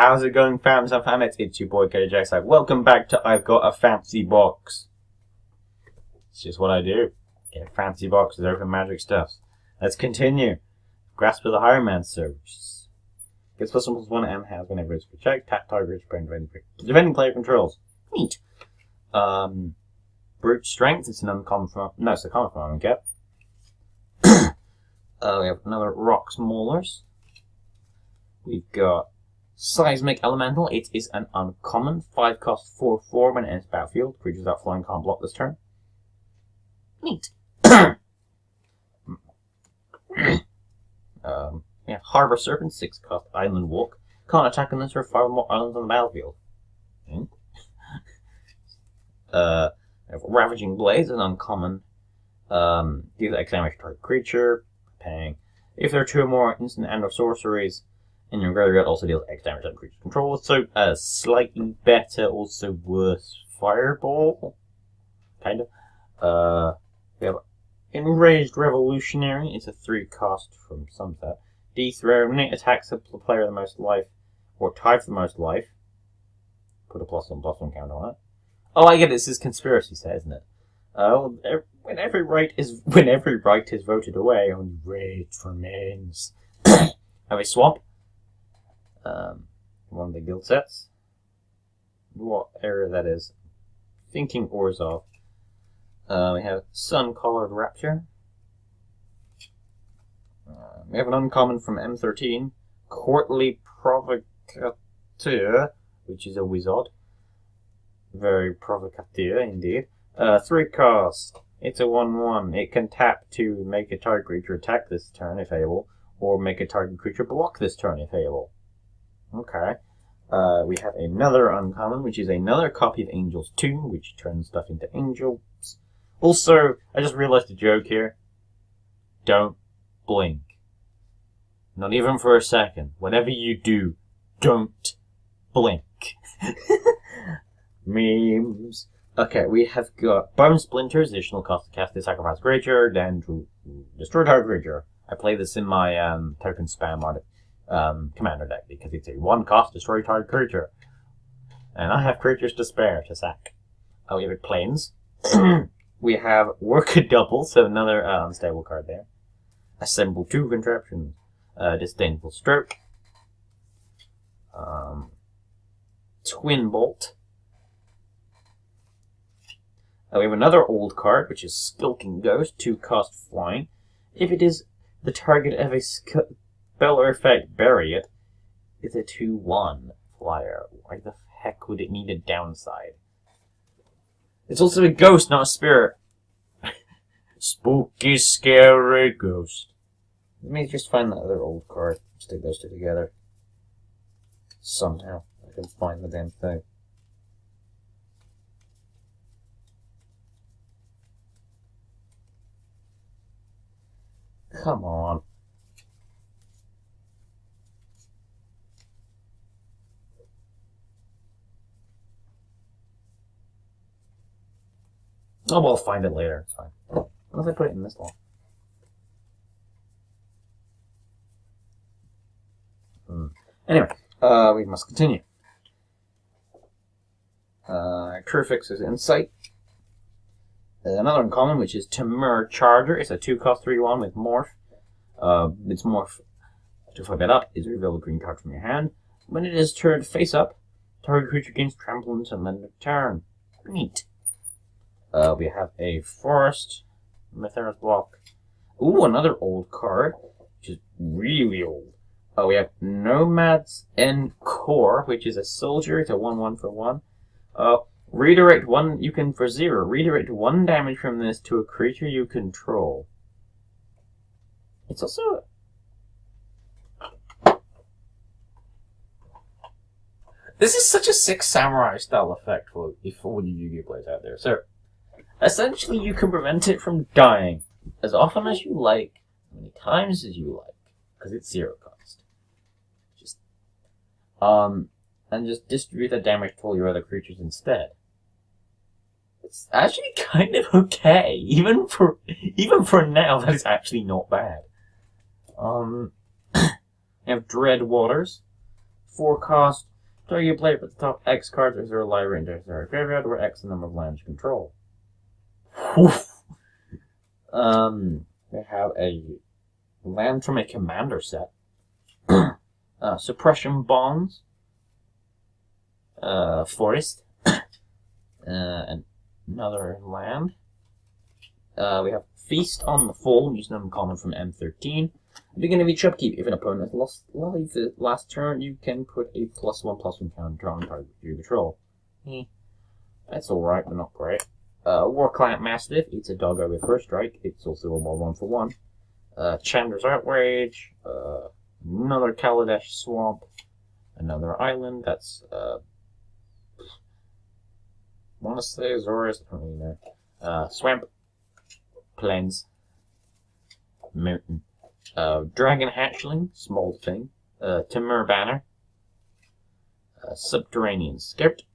How's it going, fams and famets? It's your boy KJX. Welcome back to I've Got a Fancy Box. It's just what I do. Get fancy boxes, open magic stuff. Let's continue. Grasp of the Higher Man Surge. Gets +1/+1 and has whenever it's checked. Tap target, defending player controls. Neat. Brute Strength. It's an uncommon from. No, it's a common from I get. We have another Rocks Maulers. We've got Seismic Elemental. It is an uncommon. 5 cost 4/4 when it enters battlefield. Creatures that flying can't block this turn. Neat. Yeah, Harbor Serpent. 6 cost Island Walk. Can't attack unless there are 5 more islands on the battlefield. Ravaging Blaze. An uncommon. Deals X damage to target creature. Paying. If there are 2 or more instant and/or sorceries in your graveyard, also deals X damage on creature control. So, slightly better, also worse Fireball. Kind of. We have Enraged Revolutionary. It's a 3 cost from Sunset. Dethrone. It attacks the player with the most life, or tied for the most life. Put a +1/+1 counter on it. Oh, I get it. This is conspiracy set, isn't it? When every right is voted away, only rage remains. Have a swamp. One of the guild sets. What area that is? Thinking Orzhov. We have Sun-Colored Rapture. We have an uncommon from M13, Courtly Provocateur, which is a wizard. Very provocateur indeed. 3 cost. It's a 1/1. It can tap to make a target creature attack this turn if able, or make a target creature block this turn if able. Okay. We have another uncommon, which is another copy of Angels 2, which turns stuff into angels. Also, I just realized a joke here. Don't blink. Not even for a second. Whatever you do, don't blink. Memes. Okay, we have got Bone Splinters, additional cost to cast this sacrifice creature, then to destroy target creature. I play this in my token spam commander deck because it's a 1 cost destroy target creature. And I have creatures to spare to sack. Oh, we have Plains. We have Work a Double, so another unstable card there. Assemble 2 contraptions. Disdainful Stroke. Twin Bolt. We have another old card, which is Skulking Ghost, 2 cost flying. If it is the target of a spell or effect, bury it. It's a 2/1 flyer. Why the heck would it need a downside? It's also a ghost, not a spirit. Spooky, scary ghost. Let me just find that other old card. Stick those 2 together. Somehow. I can find the damn thing. Come on. Oh, well, I'll find it later. It's fine. Unless I put it in this one. Anyway, we must continue. Crucifix's Insight. Another uncommon, which is Timur Charger. It's a 2 cost 3/1 with Morph. Its Morph, to fuck that up, is reveal a green card from your hand. When it is turned face up, target creature gains trample until end of turn. Neat. We have a Forest, Mithra's Block. Ooh, another old card, which is really old. We have Nomad's Encore, which is a soldier. It's a 1/1 for 1. Redirect 1, you can for 0. Redirect 1 damage from this to a creature you control. It's also... This is such a sick samurai style effect for all you Yu-Gi-Oh players out there. So, essentially you can prevent it from dying as often as you like, as many times as you like, because it's 0 cost. And just distribute the damage to all your other creatures instead. It's actually kind of okay, even for now. That is actually not bad. You have Dread Waters, 4 cost, So you play with the top X cards as their library into their graveyard, where X the number of lands you control. We have a land from a commander set. Suppression Bonds. Forest. And another land. We have Feast on the Fall, using an uncommon from M13. At the beginning of each upkeep, if an opponent has lost life the last turn, you can put a +1/+1 counter on target you control. That's alright, but not great. War Client Mastiff, it's a doggo with first strike. It's also a 1/1 for 1. Chandra's Outrage. Another Kaladesh Swamp. Another island. That's, I want to say Azores, I don't really know. Swamp. Plains. Mountain. Dragon Hatchling, small thing. Timur Banner. Subterranean Script.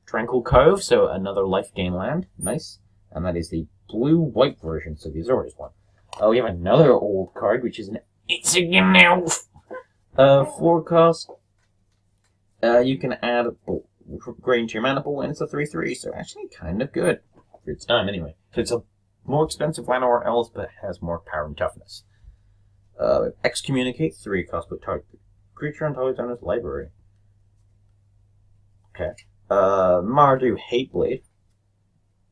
Tranquil Cove, so another life gain land. Nice. And that is the blue-white version, so the Azores one. We have another old card, which is an It's Again Elf. 4 cost. You can add grain to your mana pool, and it's a 3/3, so actually kind of good. For its time, anyway. So it's a more expensive land or else, but has more power and toughness. Excommunicate, 3 cost, put target creature on target owner's library. Okay. Mardu Hateblade.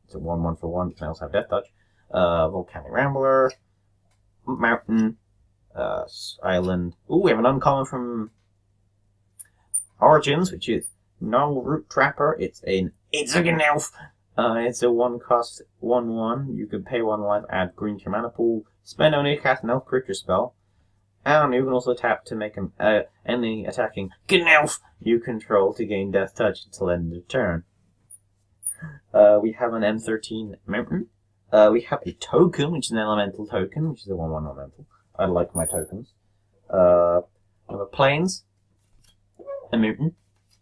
It's a 1/1 for 1, can also have Death Touch. Volcanic Rambler. Mountain. Island. Ooh, we have an uncommon from Origins, which is Gnarl Root Trapper. It's Again Elf. It's a 1 cost 1/1. You can pay 1 life, add green to your mana pool, spend only to cast an elf creature spell, and you can also tap to make any attacking Elf you control to gain Death Touch until end of the turn. We have an M13 Mountain. We have a token, which is an elemental token, which is a 1/1 elemental. I like my tokens. We have a Plains, a Mountain,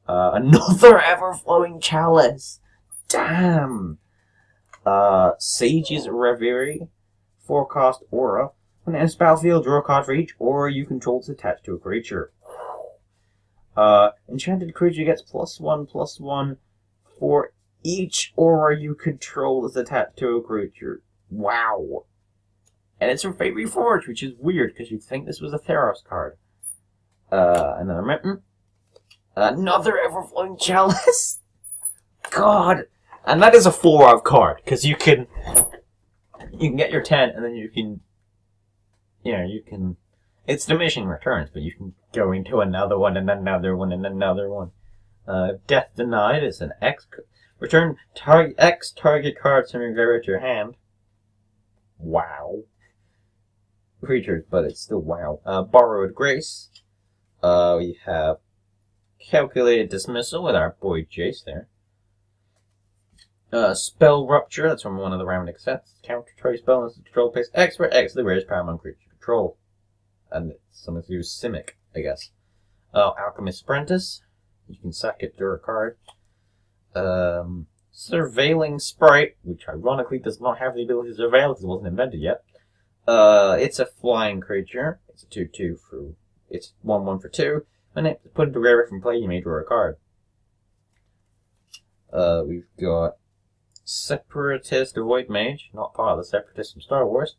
another Ever-Flowing Chalice. Damn! Sage's Reverie, 4 cost Aura. When it enters battlefield, draw a card for each aura you control is attached to a creature. Enchanted creature gets +1/+1 for each aura you control is attached to a creature. Wow! And it's from Fate Reforged, which is weird, because you'd think this was a Theros card. Another Mountain. Another Ever-Flowing Chalice! God! And that is a 4-out card, because you can get your 10, and then you can, it's diminishing returns, but you can go into another one, and another one, and another one. Death Denied is an X, return X target cards from your graveyard to your hand. Wow. Creatures, but it's still wow. Borrowed Grace. We have Calculated Dismissal with our boy Jace there. Spell Rupture, that's from one of the Ramnic sets. Counter target spell and control pays X for X, the rarest Paramount creature you control. And it's something to do with Simic, I guess. Alchemist Apprentice. You can sack it to a card. Surveilling Sprite, which ironically does not have the ability to surveil because it wasn't invented yet. It's a flying creature. It's a 2/2 for. It's 1/1 for 2. When it's put into graveyard from play, you may draw a card. We've got Separatist Void Mage, not part of the Separatists from Star Wars.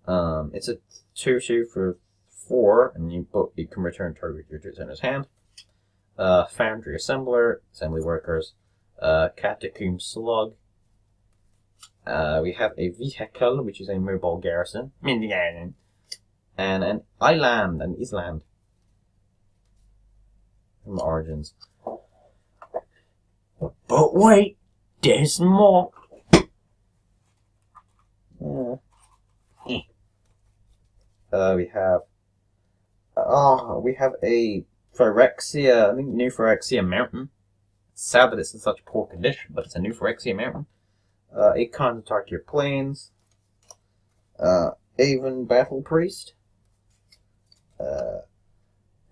It's a 2/2 for 4, and you can return target creatures in his hand. Foundry Assembler, Assembly Workers, Catacomb Slug. We have a Vehicle, which is a mobile garrison, and an Island, from Origins. But wait, there's more. We have a Phyrexia, I think new Phyrexia Mountain. It's sad that it's in such poor condition, but it's a new Phyrexia Mountain. 8 cards to target your planes. Avon Battle Priest.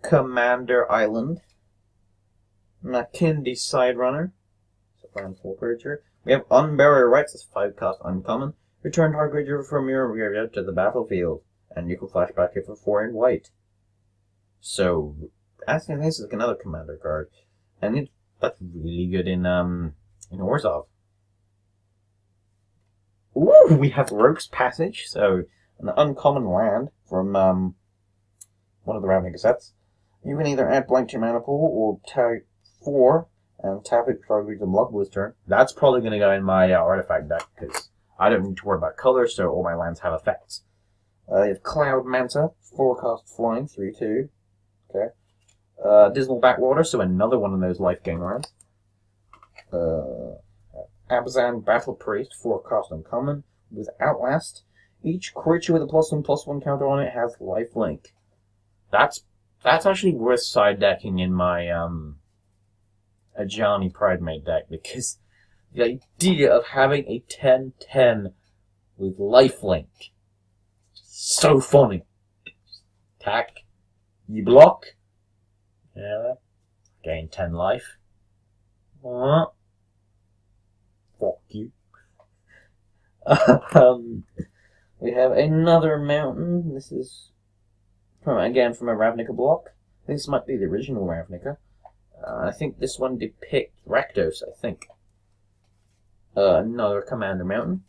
Commander Island. Makindi Side Runner. It's a land full creature. We have Unburial Rights, it's 5 cost uncommon. Return target creature from your graveyard to the battlefield. And you can flashback it for 4 in white. So, Actually, this is like another commander card, and that's really good in Orzhov. Ooh, we have Rogue's Passage, so an uncommon land from one of the Ravnica sets. You can either add blank to your mana pool or tag 4 and tap it for the block this turn. That's probably going to go in my artifact deck because I don't need to worry about colors, so all my lands have effects. You have Cloud Manta, 4-cost flying, 3/2. Okay. Dismal Backwater, so another one of those life gain lands. Abzan Battle Priest, 4-cost uncommon, with Outlast. Each creature with a +1/+1 counter on it has lifelink. That's actually worth side decking in my Ajani Pridemate deck, because the idea of having a 10/10 with lifelink, so funny. Attack, you block, yeah, gain 10 life. Fuck you. We have another mountain. This is from a Ravnica block. I think this might be the original Ravnica. I think this one depicts Rakdos, I think. Another Commander Mountain.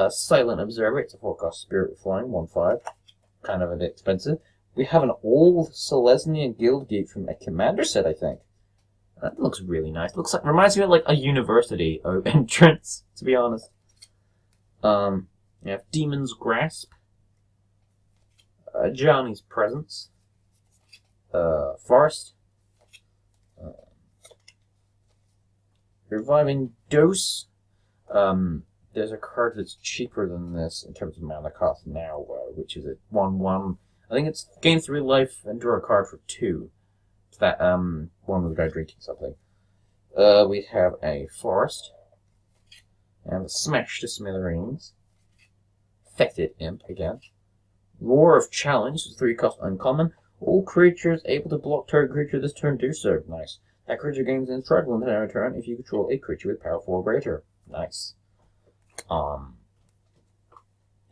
Silent Observer. It's a 4-cost spirit with flying, 1/5. Kind of a bit expensive. We have an old Selesnya Guildgate from a Commander set, I think. That looks really nice. Reminds me of like a university entrance, to be honest. You have Demon's Grasp. Johnny's Presence. Forest. Reviving Dose. There's a card that's cheaper than this in terms of mana cost now, which is at 1/1. I think it's gain 3 life and draw a card for 2. It's that one with the guy drinking something. We have a Forest. And a Smash to Smithereens. Affected Imp again. Roar of Challenge, 3-cost uncommon. All creatures able to block target creature this turn do so. Nice. That creature gains an strike on their turn if you control a creature with power 4 or greater. Nice.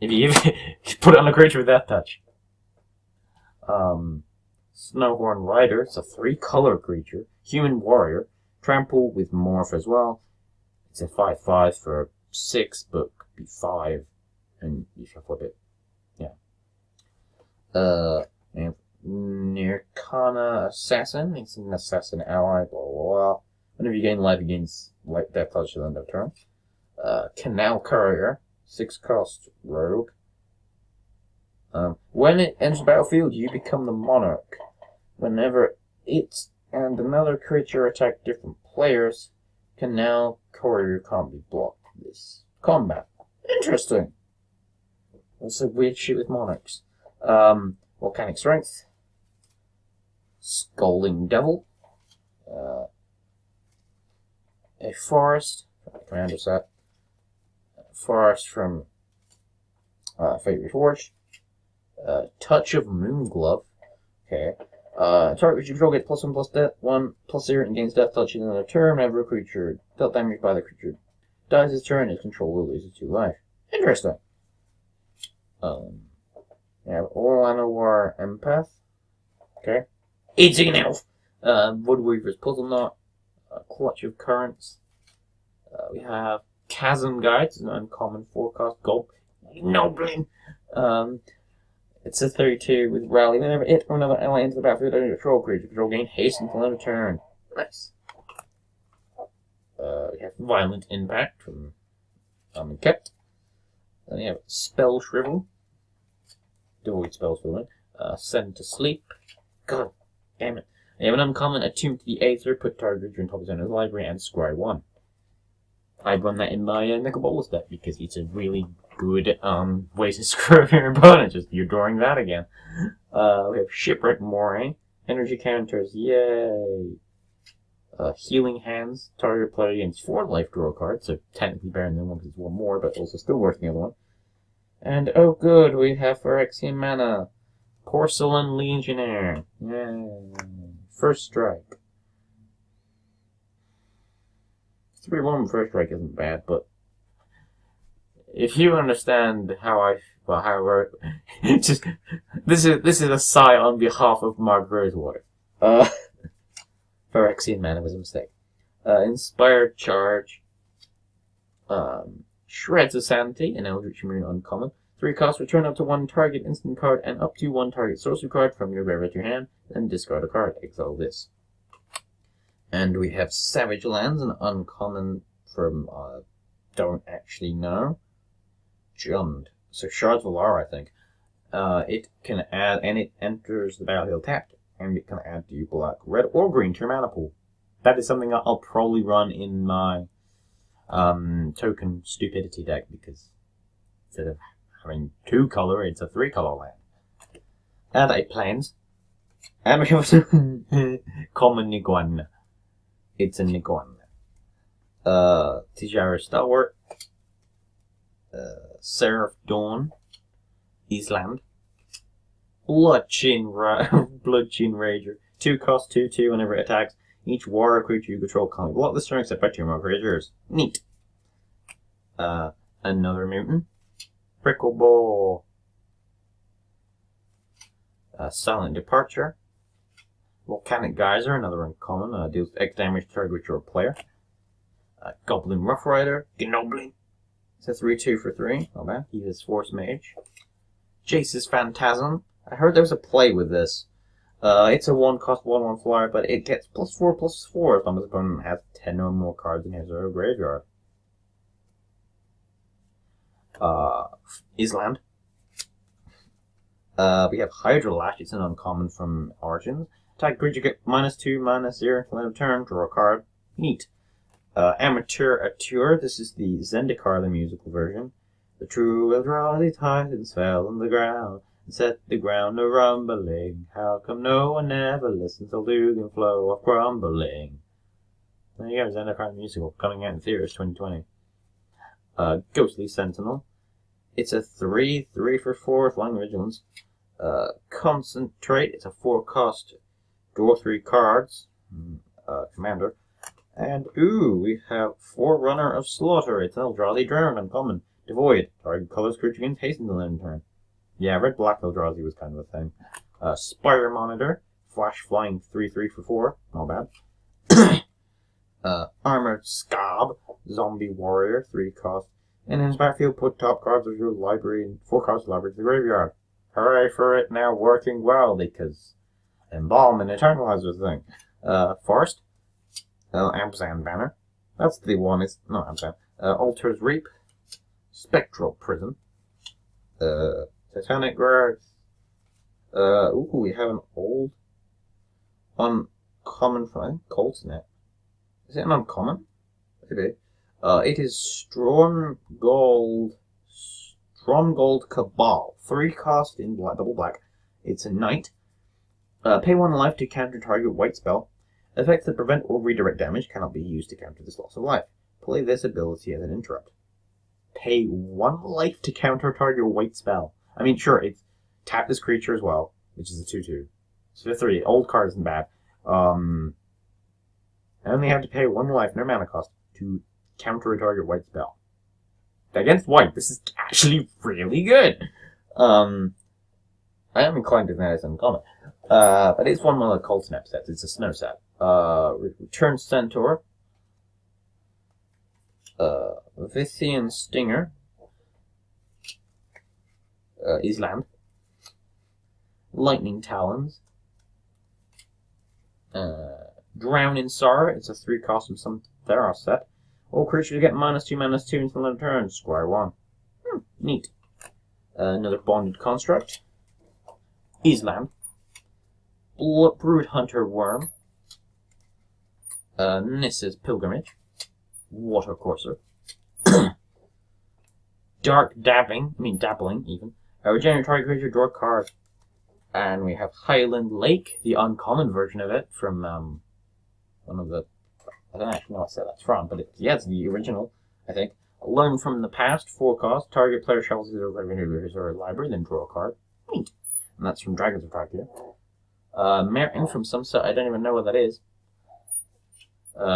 If you put it on a creature with that touch. Snowhorn Rider, it's a 3-color creature. Human Warrior. Trample with Morph as well. It's a 5/5 for 6, but could be 5. And you should flip it. Yeah. And Nirkana Assassin. It's an assassin ally, blah, blah, blah. Whenever you gain life, it gains death touch at the end of turn. Canal Courier. 6-cost rogue. When it enters the battlefield, you become the monarch. Whenever it and another creature attack different players, Canal Courier can't be blocked this combat. Interesting. That's a weird shit with monarchs. Volcanic Strength. Scolding Devil. A Forest. Commander set. Forest from Fate Reforged. Touch of Moonglove. Okay. Target you control gets +1/+1/0 and gains death touch in another turn. Whenever a creature dealt damage by the creature dies this turn, its controller loses 2 life. Interesting. We have Orlanowar Empath. Okay. 18 elf. Woodweaver's Puzzle Knot. Clutch of Currents. We have Chasm Guides, an uncommon 4-cost gold. Nobling. It's a 32 with Rally. Whenever it or another ally enters the battlefield under control creature, control gain haste until end of turn. Nice. We have Violent Impact from Kept. Then we have Spell Shrivel. Devoid Spells for them. Send to Sleep. God damn it. We have an uncommon Attune to the Aether. Put target creature in top of his owner's library and scry 1. I'd run that in my Nicol deck because it's a really good way to screw up your opponent. Just you're drawing that again. We have Shipwreck Moray. Energy counters, yay! Healing Hands. Target player gains 4 life, draw a card, so technically better than one because it's 1 more, but also still worse than the other one. And oh good, we have Phyrexian Mana. Porcelain Legionnaire. Yay! First Strike. 3/1 First Strike isn't bad, but if you understand how I wrote, just this is a sigh on behalf of Mark Rosewater. Phyrexian mana was a mistake. Inspired Charge. Shreds of Sanity, an Eldritch Moon uncommon. 3 cost, return up to 1 target instant card and up to 1 target sorcery card from your graveyard to your hand, then discard a card. Exile this. And we have Savage Lands, an uncommon from, don't actually know. Jund. So Shards of Alara, I think. It can add, and it enters the battlefield tapped, and it can add to black, red, or green to your mana pool. That is something I'll probably run in my token stupidity deck, because instead of having 2 color, it's a 3 color land. And 8 planes. And we have common Niguan. It's a Niguan. Tijara Stalwart. Seraph Dawn. Island. Bloodchin Rager. 2 cost, 2/2 whenever it attacks. Each warrior creature you control can't block this turn except by 2 more creatures. Neat. Another mutant. Prickleball. Silent Departure. Volcanic Geyser, another uncommon. Deals X damage to target your player. Goblin Rough Rider. Gnoblin. It's a 3/2 for 3. Oh man, he is Force Mage. Jace's Phantasm. I heard there was a play with this. It's a 1 cost 1/1 flyer, but it gets +4/+4 as long as the opponent has 10 or more cards in his or her graveyard. Island. We have Hydra Lash. It's an uncommon from Origins. Attack creature, get -2/-0 until end of turn. Draw a card. Neat. Amateur Atture. This is the Zendikar, the musical version. The true Eldrazi Titans fell on the ground and set the ground a rumbling. How come no one ever listens to Lugan flow of crumbling? There you go, Zendikar the musical, coming out in theaters 2020. Ghostly Sentinel. It's a 3/3 for 4 with Flying Vigilance. Concentrate. It's a 4 cost. Draw 3 cards. Commander. And, ooh, we have Forerunner of Slaughter. It's an Eldrazi Drone, uncommon. Devoid. Target colors creature gains haste until end of turn. Yeah, red-black Eldrazi was kind of a thing. Spire Monitor. Flash Flying 3/3 for 4. Not bad. Armored Scab. Zombie Warrior. 3 cost. And in this battlefield, put top cards of your library and 4 cards of the library to the graveyard. Hooray for it now working well, because Embalm and Eternalize was the thing. Forest. Ampersand Banner. That's the one, it's not Ampersand. Altar's Reap. Spectral Prism. Titanic Growth. Ooh, we have an old uncommon from, I think, Cold Snap. Is it an uncommon? Maybe. It is Stromgold Cabal. 3 cost in black, double black. It's a knight. Pay 1 life to counter target white spell. Effects that prevent or redirect damage cannot be used to counter this loss of life. Play this ability as an interrupt. Pay 1 life to counter target white spell. I mean, sure, it's tap this creature as well, which is a 2/2. So 3. Old card isn't bad. I only have to pay 1 life, no mana cost, to counter a target white spell. Against white, this is actually really good. I am inclined to think it's uncommon. But it's one of the Cold Snap sets. It's a snow set. Return Centaur. Vithian Stinger. Island. Lightning Talons. Drown in Sorrow. It's a 3 cost from some Theros set. All creatures get -2/-2 until end of turn. Square 1. Neat. Another Bonded Construct. Island. Brood Hunter Worm. Nissa's Pilgrimage. Water Courser. Dark Dabbling, even. Regenerate target creature, draw a card. And we have Highland Lake, the uncommon version of it, from one of the... I don't actually know what set that's from, but it's the original, I think. Learn from the past, 4 cost. Target player shuffles his or library, then draw a card. Neat. And that's from Dragons of Tarkir. Merton from some set, I don't even know what that is.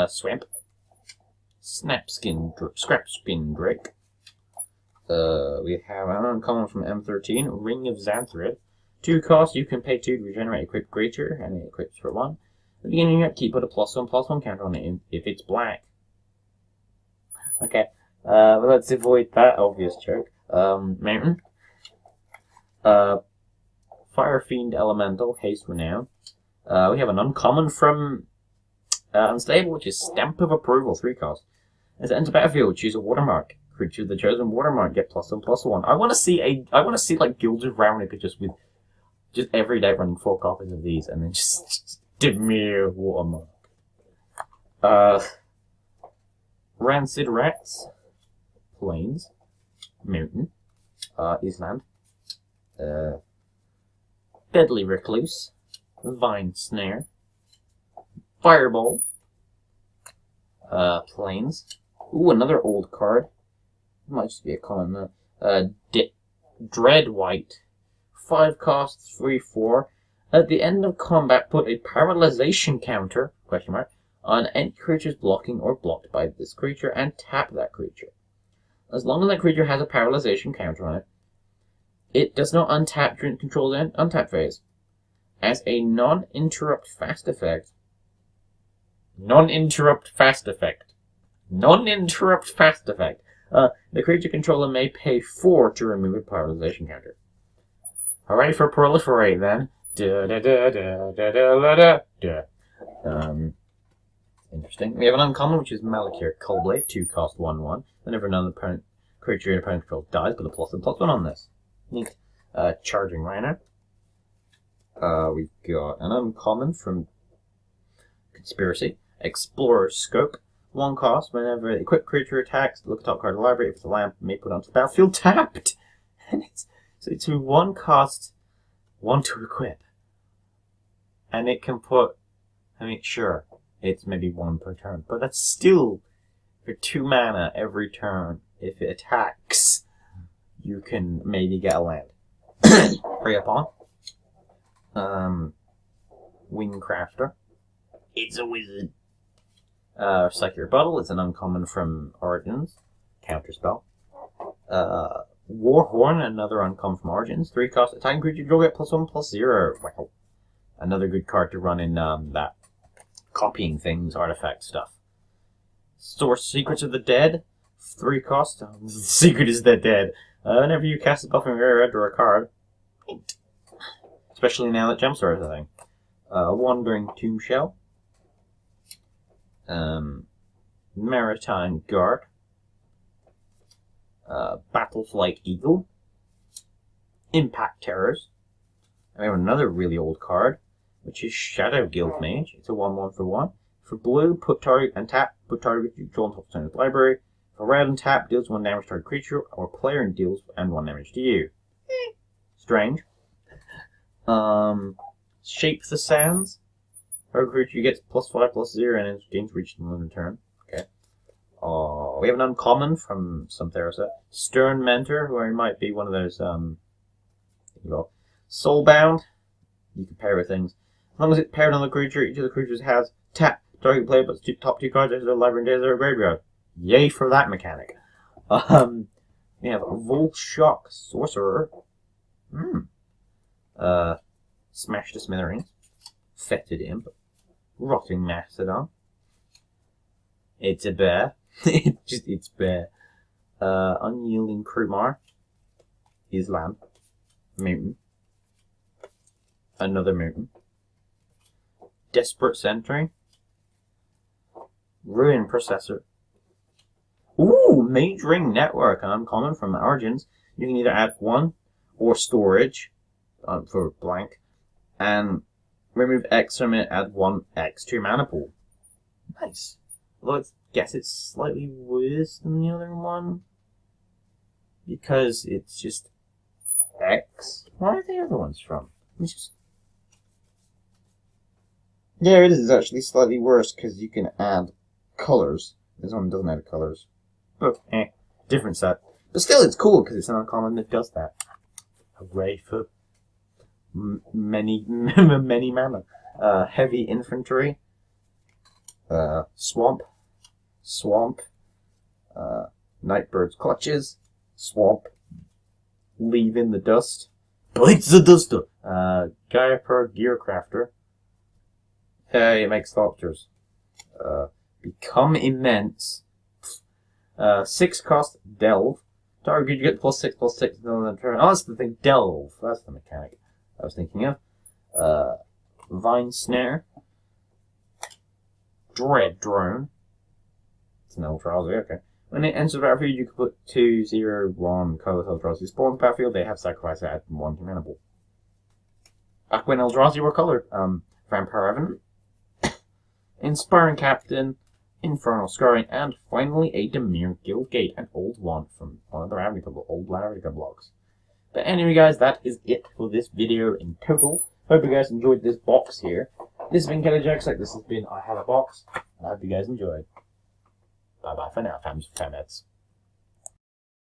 Swamp. Scrapskin Drake. We have an uncommon from M13, Ring of Xanthrid. 2 cost, you can pay 2 to regenerate a equipped creature, and it equips for 1. At the beginning you have to keep put a +1/+1 counter on it if it's black. Okay, well, let's avoid that obvious joke. Mountain. Fire Fiend Elemental, Haste Renown. We have an uncommon from Unstable, which is Stamp of Approval, 3 cost. As it enters battlefield, choose a watermark. Creature of the chosen watermark get +1/+1. I want to see like Guilds of Ravnica just every day running 4 copies of these, and then just Demir watermark. Rancid Rats, Plains, Mountain, Island, Deadly Recluse, Vine Snare, Fireball, Plains. Ooh, another old card. Might just be a common though. Dread White. 5 costs, 3/4. At the end of combat, put a paralyzation counter, on any creatures blocking or blocked by this creature and tap that creature. As long as that creature has a paralyzation counter on it, it does not untap during control's untap phase. As a non-interrupt fast effect. Non-interrupt fast effect. The creature controller may pay 4 to remove a paralyzation counter. Hooray for Proliferate then. Interesting. We have an uncommon, which is Malakir Coldblade, 2 cost 1/1. Whenever another creature in opponent control dies, put a +1/+1 on this. Neat. Charging Rhino. We've got an uncommon from Conspiracy. Explorer Scope. 1 cost. Whenever an equipped creature attacks, look at top card of the library. If it's a lamp, may put onto the battlefield tapped. And it's 1 cost, 1 to equip. And it can put, sure, it's maybe 1 per turn, but that's still for 2 mana every turn. If it attacks, you can maybe get a land. Prey upon. Wingcrafter. It's a wizard. Psychic Rebuttal is an uncommon from Origins. Counterspell. Warhorn, another uncommon from Origins. 3 cost. Attacking creature, you'll get +1/+0. Wow. Another good card to run in that copying things, artifact stuff. Source Secrets of the Dead. 3 cost. The secret is the dead. Whenever you cast a buff in your area, draw a card. Especially now that Jumpstart is a thing. Wandering Tomb Shell. Maritime Guard. Battleflight Eagle. Impact Terrors. And we have another really old card, which is Shadow Guild Mage. It's a 1/1 for 1. For blue, put target and tap, put target you control on top of the library. For red and tap, deals 1 damage to target creature or player and deals 1 damage to you. Strange. Shape the Sands. Target creature gets +5/+0 and its gains reached in 1 turn. Okay. We have an uncommon from some Theraset. Stern Mentor, who might be one of those, Soulbound. You can pair with things. As long as it's paired on the creature, each of the creatures has tap. Target player puts top 2 cards into the library and days their graveyard. Yay for that mechanic. We have Volshock Sorcerer. Smash to Smithereens. Fetid Imp. Rotting Mastodon. It's a bear. It's bear. Unyielding Krumar. Islam. Mutant. Another mutant. Desperate Sentry. Ruin Processor. Ooh, Mage Ring Network, an uncommon from Origins. You can either add 1 or storage for blank, and remove X from it, add 1X to your mana pool. Nice. Although I guess it's slightly worse than the other one, because it's just X. Where are the other ones from? It's just... Yeah, it is actually slightly worse because you can add colors. This one doesn't add colors. But, different set. But still, it's cool because it's an uncommon that does that. Hooray for many mana. Heavy Infantry. Swamp. Nightbird's Clutches. Swamp. Leave in the Dust. Blitz the Duster. Gaiaper Gearcrafter. Hey, it makes sculptures. Become Immense. 6 cost Delve. Target, you get +6/+6 until the turn. Oh, that's the thing. Delve. That's the mechanic I was thinking of. Vine Snare. Dread Drone. It's an Eldrazi, okay. When it enters the battlefield, you can put 2/0/1 colorless Eldrazi spawn on the battlefield. They have sacrificed at 1 to mana pool. Back when Eldrazi were colored. Vampire Revenant. Inspiring Captain. Infernal Scarring, and finally a Demir Guildgate, an old one from one of the old Ravnica blocks. But anyway, guys, that is it for this video in total. Hope you guys enjoyed this box here. This has been Kelly Jackson. This has been I Have a Box, and I hope you guys enjoyed. Bye bye for now, fams.